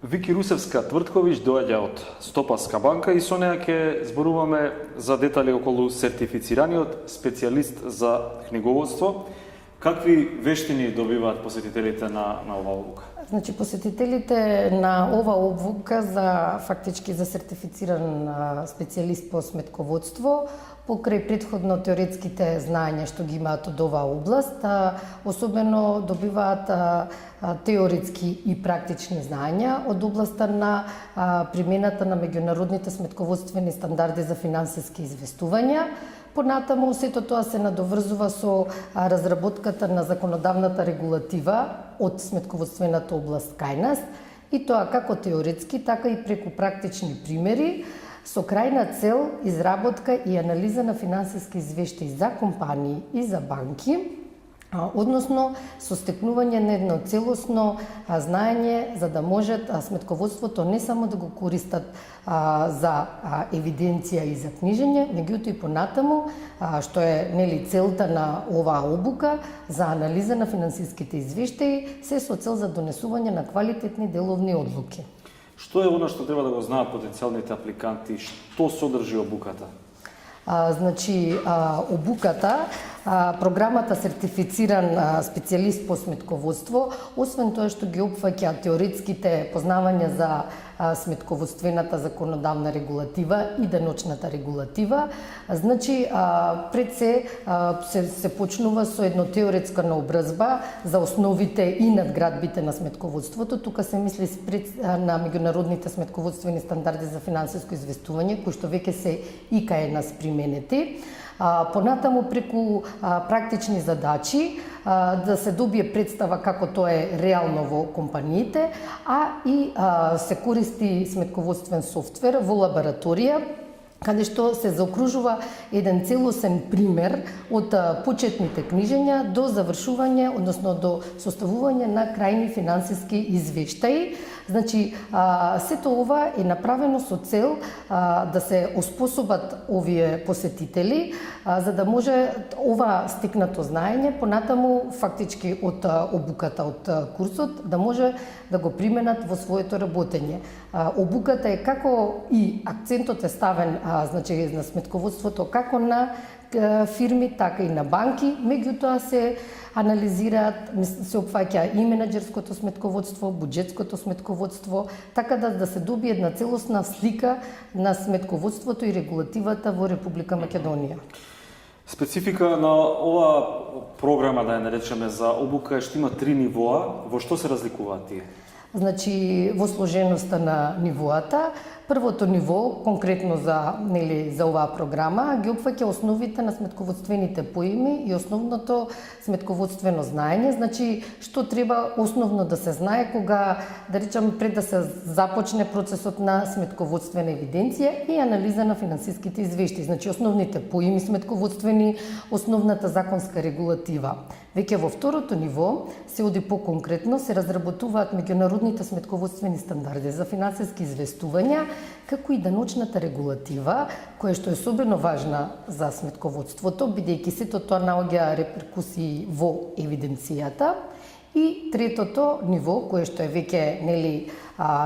Вики Русевска-Твртковиќ доаѓа од Стопанска банка и со неа ќе зборуваме за детали околу сертифицираниот специјалист за книговодство. Какви вештини добиваат посетителите на оваа обука? Значи, посетителите на ова обука за сертифициран специјалист по сметководство, покрај претходно теоретските знаења што ги имаат од оваа област, особено добиваат теоретски и практични знаења од областа на примената на меѓународните сметководствени стандарди за финансиски известувања. Понатаму сето тоа се надоврзува со разработката на законодавната регулатива од сметководствената област кај нас, и тоа како теоретски, така и преку практични примери, со крајна цел изработка и анализа на финансиски извештаи за компании и за банки, односно со стекнување на едно целосно знаење за да можат сметководството не само да го користат за евиденција и за книжење, меѓутоа и понатаму, што е целта на оваа обука за анализа на финансиските извештаи, се со цел за донесување на квалитетни деловни одлуки. Што е она што треба да го знаат потенцијалните апликанти? Што содржи обуката? Значи, обуката, програмата сертифициран специјалист по сметководство, освен тоа што ги опфаќа теоретските познавања за сметководствената законодавна регулатива и деночната регулатива, значи пред се почнува со едно теоретска наобразба за основите и надградбите на сметководството. Тука се мисли на меѓународните сметководствени стандарди за финансиско известување, кои што веќе се и кај нас применети. Понатаму преку практични задачи да се добие представа како тоа е реално во компаниите, и се користи сметководствен софтвер во лабораторија, каде што се заокружува еден целосен пример од почетните книжења до завршување, односно до составување на крајни финансиски извештаи. Значи, сето ова е направено со цел да се оспособат овие посетители, за да може ова стекнато знаење понатаму фактички од обуката, од курсот, да може да го применат во своето работење. Обуката е како и акцентот е ставен значи на сметководството како на фирми, така и на банки, меѓутоа се анализираат, се опфаќа и менаџерското сметководство, буџетското сметководство, така да се добие една целосна слика на сметководството и регулативата во Република Македонија. Специфика на оваа програма, да ја наречеме, за обука е што има 3 нивоа. Во што се разликуваат тие? Значи, во сложеноста на нивоата, првото ниво, конкретно за оваа програма, ги опфаќа основите на сметководствените поими и основното сметководствено знаење. Значи, што треба основно да се знае кога, да речам, пред да се започне процесот на сметководствена евиденција и анализа на финансиските извештаи. Значи, основните поими сметководствени, основната законска регулатива. Веќе во второто ниво се оди по-конкретно, се разработуваат меѓународните сметководствени стандарди за финансиски известувања, како и деночната регулатива, која што е особено важна за сметководството, бидејќи сето тоа наоѓа реперкусии во евиденцијата. И третото ниво, кое што е веќе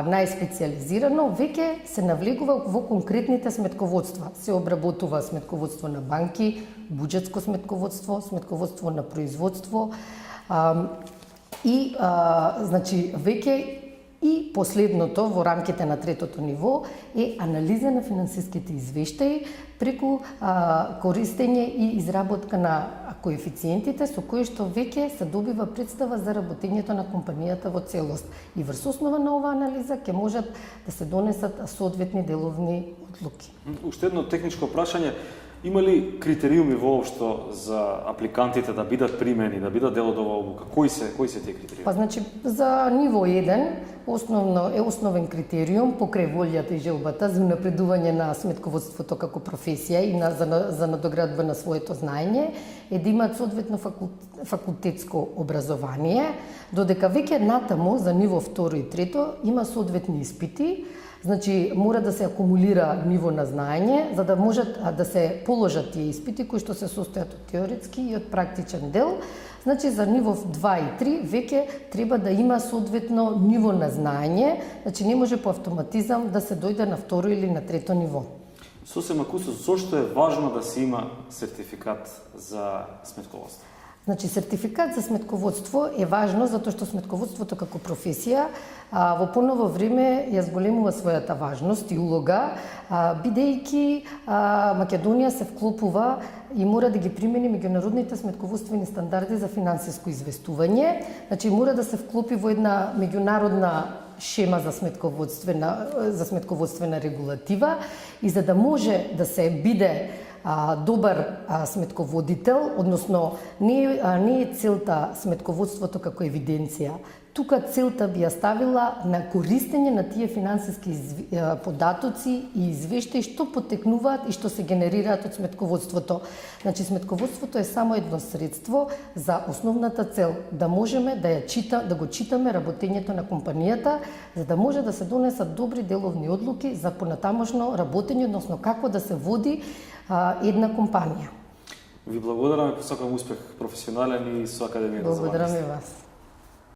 најспецијализирано, веќе се навлегува во конкретните сметководства. Се обработува сметководство на банки, буџетско сметководство, сметководство на производство значи веќе и последното во рамките на третото ниво е анализа на финансиските извештаи преку користење и изработка на коефициентите со кои што веќе се добива представа за работењето на компанијата во целост. И врз основа на оваа анализа ќе можат да се донесат соодветни деловни одлуки. Уште едно техничко прашање. Има ли критериуми воопшто за апликантите да бидат примени, да бидат дел од оваа обука? Кои се тие критериуми? Значи, за ниво 1 основен критериум покрај волјата и желбата за напредување на сметководството како професија и за надоградба на своето знаење е да имаат соодветно факултетско образование, додека веќе натаму за ниво 2 и 3 има соодветни испити. Значи, мора да се акумулира ниво на знаење, за да можат да се положат тие испити кои што се состојат од теоретски и од практичен дел. Значи за ниво 2 и 3 веќе треба да има соодветно ниво на знаење, значи не може по автоматизам да се дојде на второ или на трето ниво. Сосема кусо, зошто е важно да се има сертификат за сметководство? Значи, сертификат за сметководство е важно затоа што сметководството како професија во поново време ја зголемува својата важност и улога, бидејќи Македонија се вклопува и мора да ги примени меѓународните сметководствени стандарди за финансиско известување. Значи, мора да се вклопи во една меѓународна шема за сметководствена регулатива и за да може да се биде добар сметководител, односно не е целта сметководството како евиденција. Тука целта би ја ставила на користење на тие финансиски податоци и извештаи што потекнуваат и што се генерираат од сметководството. Значи, сметководството е само едно средство за основната цел, да можеме да го читаме работењето на компанијата, за да може да се донесат добри деловни одлуки за понатамошно работење, односно како да се води една компанија. Ви благодарам и посакам успех професионален и со Академијата за Благодарам владество. и вас.